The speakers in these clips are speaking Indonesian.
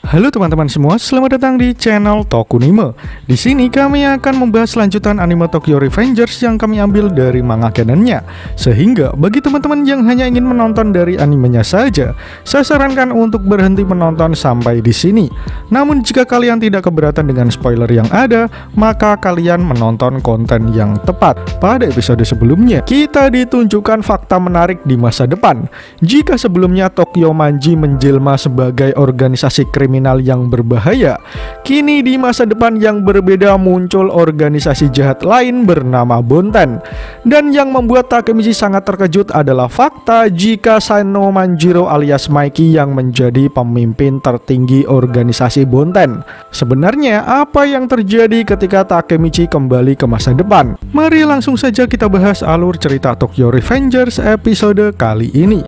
Halo teman-teman semua, selamat datang di channel Tokunime. Di sini kami akan membahas lanjutan anime Tokyo Revengers yang kami ambil dari manga canonnya. Sehingga bagi teman-teman yang hanya ingin menonton dari animenya saja, saya sarankan untuk berhenti menonton sampai di sini. Namun jika kalian tidak keberatan dengan spoiler yang ada, maka kalian menonton konten yang tepat. Pada episode sebelumnya, kita ditunjukkan fakta menarik di masa depan. Jika sebelumnya Tokyo Manji menjelma sebagai organisasi kriminal yang berbahaya, kini di masa depan yang berbeda muncul organisasi jahat lain bernama Bonten. Dan yang membuat Takemichi sangat terkejut adalah fakta jika Sano Manjiro alias Mikey yang menjadi pemimpin tertinggi organisasi Bonten. Sebenarnya apa yang terjadi ketika Takemichi kembali ke masa depan? Mari langsung saja kita bahas alur cerita Tokyo Revengers episode kali ini.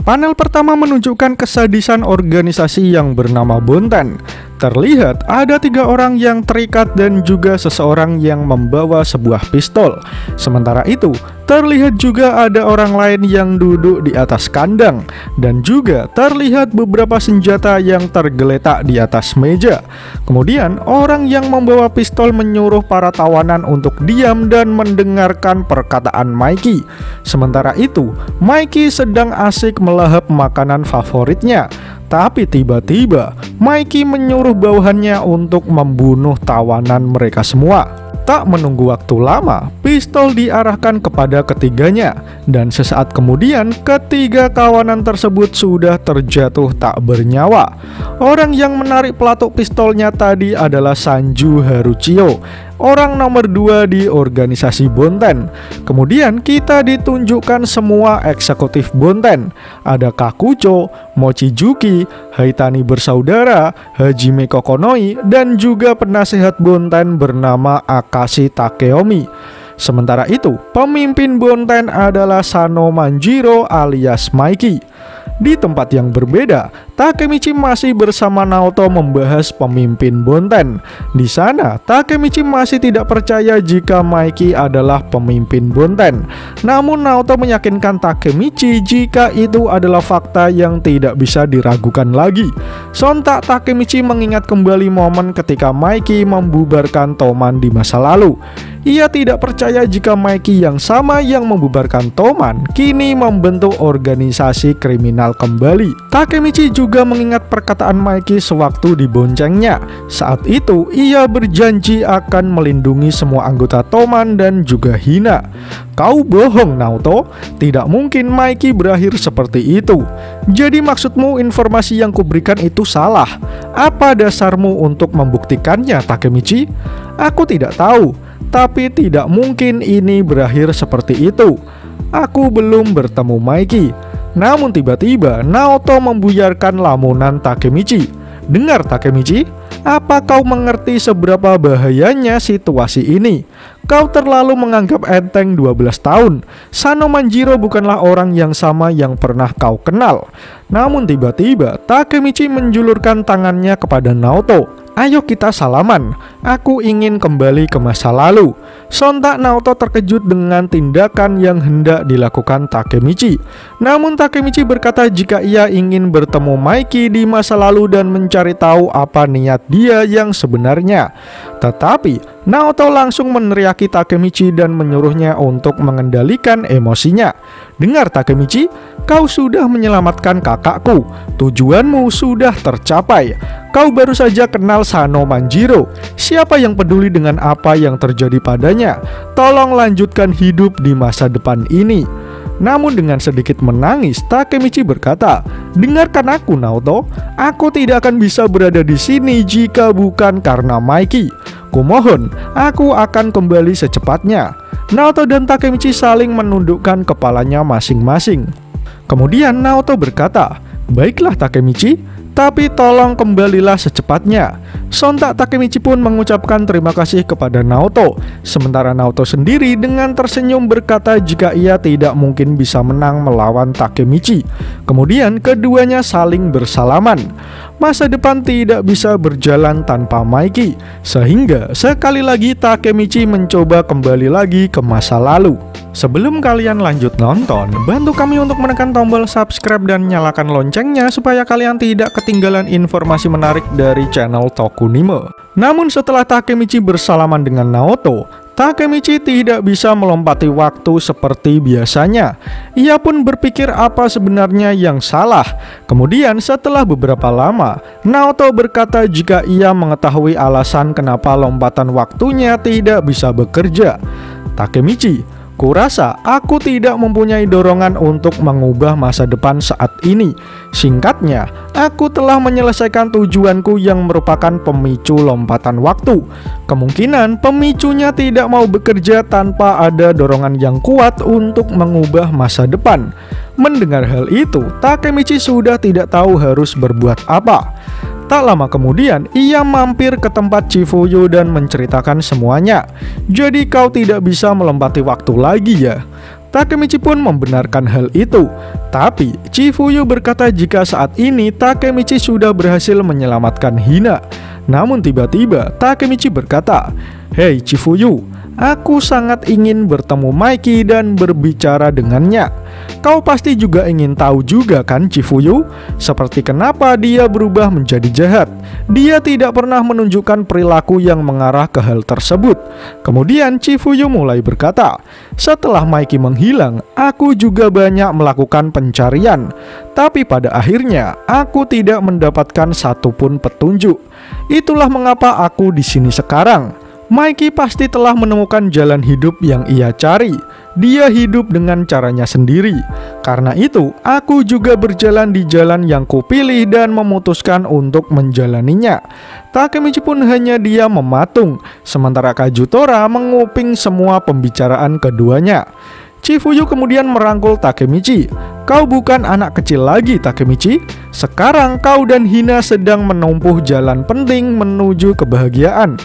Panel pertama menunjukkan kesadisan organisasi yang bernama Bonten. Terlihat ada 3 orang yang terikat dan juga seseorang yang membawa sebuah pistol. Sementara itu, terlihat juga ada orang lain yang duduk di atas kandang. Dan juga terlihat beberapa senjata yang tergeletak di atas meja. Kemudian, orang yang membawa pistol menyuruh para tawanan untuk diam dan mendengarkan perkataan Mikey. Sementara itu, Mikey sedang asik melahap makanan favoritnya. Tapi tiba-tiba, Mikey menyuruh bawahannya untuk membunuh tawanan mereka semua. Tak menunggu waktu lama, pistol diarahkan kepada ketiganya. Dan sesaat kemudian, ketiga kawanan tersebut sudah terjatuh tak bernyawa. Orang yang menarik pelatuk pistolnya tadi adalah Sanju Haruchio, orang nomor 2 di organisasi Bonten. Kemudian kita ditunjukkan semua eksekutif Bonten. Ada Kakucho, Mochizuki, Haitani bersaudara, Hajime Kokonoi, dan juga penasehat Bonten bernama Akashi Takeomi. Sementara itu, pemimpin Bonten adalah Sano Manjiro alias Mikey. Di tempat yang berbeda, Takemichi masih bersama Naoto membahas pemimpin Bonten. Di sana, Takemichi masih tidak percaya jika Mikey adalah pemimpin Bonten. Namun Naoto meyakinkan Takemichi jika itu adalah fakta yang tidak bisa diragukan lagi. Sontak Takemichi mengingat kembali momen ketika Mikey membubarkan Toman di masa lalu. Ia tidak percaya jika Mikey yang sama yang membubarkan Toman kini membentuk organisasi kriminal kembali. Takemichi juga mengingat perkataan Mikey sewaktu diboncengnya. Saat itu ia berjanji akan melindungi semua anggota Toman dan juga Hina. Kau bohong, Naoto. Tidak mungkin Mikey berakhir seperti itu. Jadi maksudmu informasi yang kuberikan itu salah? Apa dasarmu untuk membuktikannya, Takemichi? Aku tidak tahu. Tapi tidak mungkin ini berakhir seperti itu. Aku belum bertemu Mikey. Namun tiba-tiba Naoto membuyarkan lamunan Takemichi. Dengar Takemichi, apa kau mengerti seberapa bahayanya situasi ini? Kau terlalu menganggap enteng 12 tahun. Sano Manjiro bukanlah orang yang sama yang pernah kau kenal. Namun tiba-tiba Takemichi menjulurkan tangannya kepada Naoto. Ayo kita salaman, aku ingin kembali ke masa lalu. Sontak Naoto terkejut dengan tindakan yang hendak dilakukan Takemichi. Namun Takemichi berkata jika ia ingin bertemu Mikey di masa lalu dan mencari tahu apa niat dia yang sebenarnya. Tetapi Naoto langsung meneriaki Takemichi dan menyuruhnya untuk mengendalikan emosinya. Dengar Takemichi, kau sudah menyelamatkan kakakku. Tujuanmu sudah tercapai. Kau baru saja kenal Sano Manjiro. Siapa yang peduli dengan apa yang terjadi padanya? Tolong lanjutkan hidup di masa depan ini. Namun dengan sedikit menangis, Takemichi berkata, dengarkan aku Naoto, aku tidak akan bisa berada di sini jika bukan karena Mikey. Kumohon, aku akan kembali secepatnya. Naoto dan Takemichi saling menundukkan kepalanya masing-masing. Kemudian Naoto berkata, baiklah Takemichi, tapi tolong kembalilah secepatnya. Sontak Takemichi pun mengucapkan terima kasih kepada Naoto. Sementara Naoto sendiri dengan tersenyum berkata jika ia tidak mungkin bisa menang melawan Takemichi. Kemudian keduanya saling bersalaman. Masa depan tidak bisa berjalan tanpa Mikey. Sehingga sekali lagi Takemichi mencoba kembali lagi ke masa lalu. Sebelum kalian lanjut nonton, bantu kami untuk menekan tombol subscribe dan nyalakan loncengnya supaya kalian tidak ketinggalan informasi menarik dari channel Tokunime. Namun setelah Takemichi bersalaman dengan Naoto, Takemichi tidak bisa melompati waktu seperti biasanya. Ia pun berpikir apa sebenarnya yang salah. Kemudian setelah beberapa lama, Naoto berkata jika ia mengetahui alasan kenapa lompatan waktunya tidak bisa bekerja. Takemichi, kurasa aku tidak mempunyai dorongan untuk mengubah masa depan saat ini. Singkatnya, aku telah menyelesaikan tujuanku yang merupakan pemicu lompatan waktu. Kemungkinan pemicunya tidak mau bekerja tanpa ada dorongan yang kuat untuk mengubah masa depan. Mendengar hal itu, Takemichi sudah tidak tahu harus berbuat apa. Tak lama kemudian, ia mampir ke tempat Chifuyu dan menceritakan semuanya. Jadi kau tidak bisa melompati waktu lagi ya? Takemichi pun membenarkan hal itu. Tapi Chifuyu berkata jika saat ini Takemichi sudah berhasil menyelamatkan Hina. Namun tiba-tiba Takemichi berkata, "Hei Chifuyu, aku sangat ingin bertemu Maiki dan berbicara dengannya. Kau pasti juga ingin tahu juga kan Chifuyu? Seperti kenapa dia berubah menjadi jahat. Dia tidak pernah menunjukkan perilaku yang mengarah ke hal tersebut." Kemudian Chifuyu mulai berkata, "Setelah Maiki menghilang, aku juga banyak melakukan pencarian. Tapi pada akhirnya aku tidak mendapatkan satupun petunjuk. Itulah mengapa aku di sini sekarang. Maiki pasti telah menemukan jalan hidup yang ia cari. Dia hidup dengan caranya sendiri. Karena itu, aku juga berjalan di jalan yang kupilih dan memutuskan untuk menjalaninya." Takemichi pun hanya diam mematung, sementara Kazutora menguping semua pembicaraan keduanya. Chifuyu kemudian merangkul Takemichi. "Kau bukan anak kecil lagi, Takemichi. Sekarang kau dan Hina sedang menempuh jalan penting menuju kebahagiaan."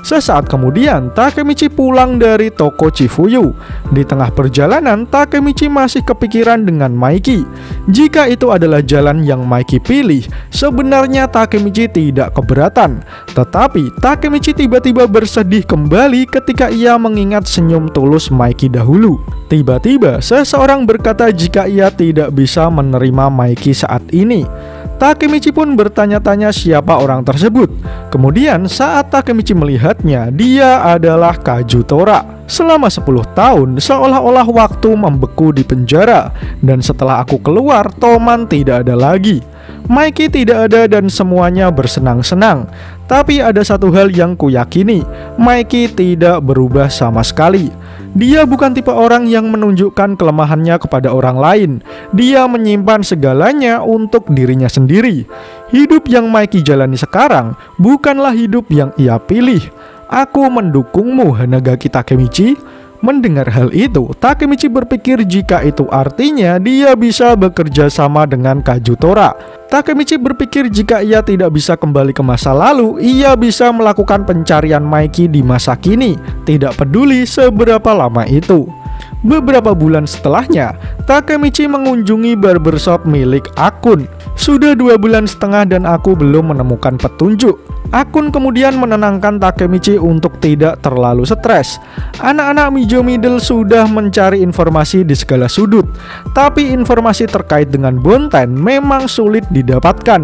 Sesaat kemudian, Takemichi pulang dari toko Chifuyu. Di tengah perjalanan, Takemichi masih kepikiran dengan Maiki. Jika itu adalah jalan yang Maiki pilih, sebenarnya Takemichi tidak keberatan. Tetapi, Takemichi tiba-tiba bersedih kembali ketika ia mengingat senyum tulus Maiki dahulu. Tiba-tiba, seseorang berkata jika ia tidak bisa menerima Maiki saat ini. Takemichi pun bertanya-tanya siapa orang tersebut. Kemudian saat Takemichi melihatnya, dia adalah Kazutora. Selama 10 tahun, seolah-olah waktu membeku di penjara. Dan setelah aku keluar, Toman tidak ada lagi. Maiki tidak ada dan semuanya bersenang-senang. Tapi ada satu hal yang kuyakini, Maiki tidak berubah sama sekali. Dia bukan tipe orang yang menunjukkan kelemahannya kepada orang lain. Dia menyimpan segalanya untuk dirinya sendiri. Hidup yang Maiki jalani sekarang bukanlah hidup yang ia pilih. Aku mendukungmu, Hanagaki Takemichi. Mendengar hal itu, Takemichi berpikir jika itu artinya dia bisa bekerja sama dengan Kazutora. Takemichi berpikir jika ia tidak bisa kembali ke masa lalu, ia bisa melakukan pencarian Maiki di masa kini, tidak peduli seberapa lama itu. Beberapa bulan setelahnya, Takemichi mengunjungi barbershop milik Akun. Sudah 2 bulan setengah dan aku belum menemukan petunjuk. Akun kemudian menenangkan Takemichi untuk tidak terlalu stres. Anak-anak Mijo Middle sudah mencari informasi di segala sudut, tapi informasi terkait dengan Bonten memang sulit didapatkan.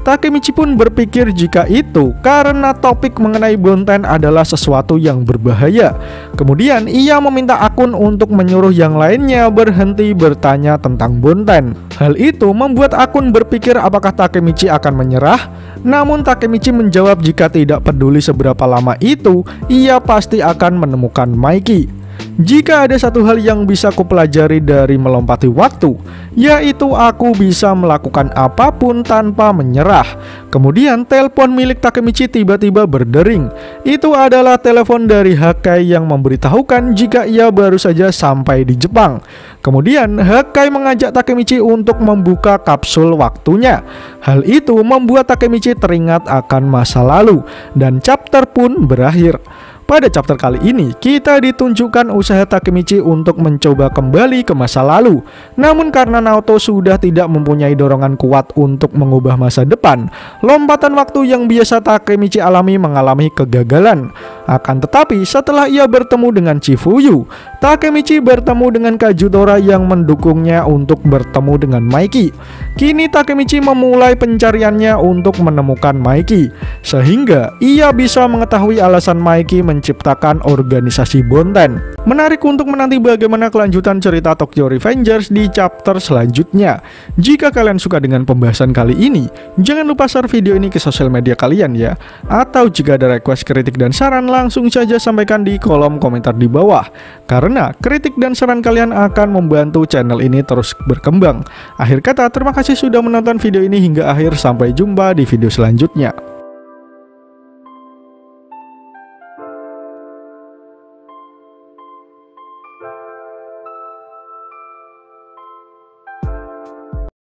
Takemichi pun berpikir jika itu karena topik mengenai Bonten adalah sesuatu yang berbahaya. Kemudian ia meminta Akun untuk menyuruh yang lainnya berhenti bertanya tentang Bonten. Hal itu membuat Akun berpikir apakah Takemichi akan menyerah. Namun Takemichi menjawab jika tidak peduli seberapa lama itu, ia pasti akan menemukan Maiki. Jika ada satu hal yang bisa kupelajari dari melompati waktu, yaitu aku bisa melakukan apapun tanpa menyerah. Kemudian telepon milik Takemichi tiba-tiba berdering. Itu adalah telepon dari Hakkai yang memberitahukan jika ia baru saja sampai di Jepang. Kemudian Hakkai mengajak Takemichi untuk membuka kapsul waktunya. Hal itu membuat Takemichi teringat akan masa lalu, dan chapter pun berakhir. Pada chapter kali ini, kita ditunjukkan usaha Takemichi untuk mencoba kembali ke masa lalu. Namun karena Naoto sudah tidak mempunyai dorongan kuat untuk mengubah masa depan, lompatan waktu yang biasa Takemichi alami mengalami kegagalan. Akan tetapi setelah ia bertemu dengan Chifuyu, Takemichi bertemu dengan Kazutora yang mendukungnya untuk bertemu dengan Maiki. Kini Takemichi memulai pencariannya untuk menemukan Maiki, sehingga ia bisa mengetahui alasan Maiki menciptakan organisasi Bonten. Menarik untuk menanti bagaimana kelanjutan cerita Tokyo Revengers di chapter selanjutnya. Jika kalian suka dengan pembahasan kali ini, jangan lupa share video ini ke sosial media kalian ya. Atau jika ada request, kritik, dan saran, langsung saja sampaikan di kolom komentar di bawah. Karena kritik dan saran kalian akan membantu channel ini terus berkembang. Akhir kata, terima kasih sudah menonton video ini hingga akhir. Sampai jumpa di video selanjutnya.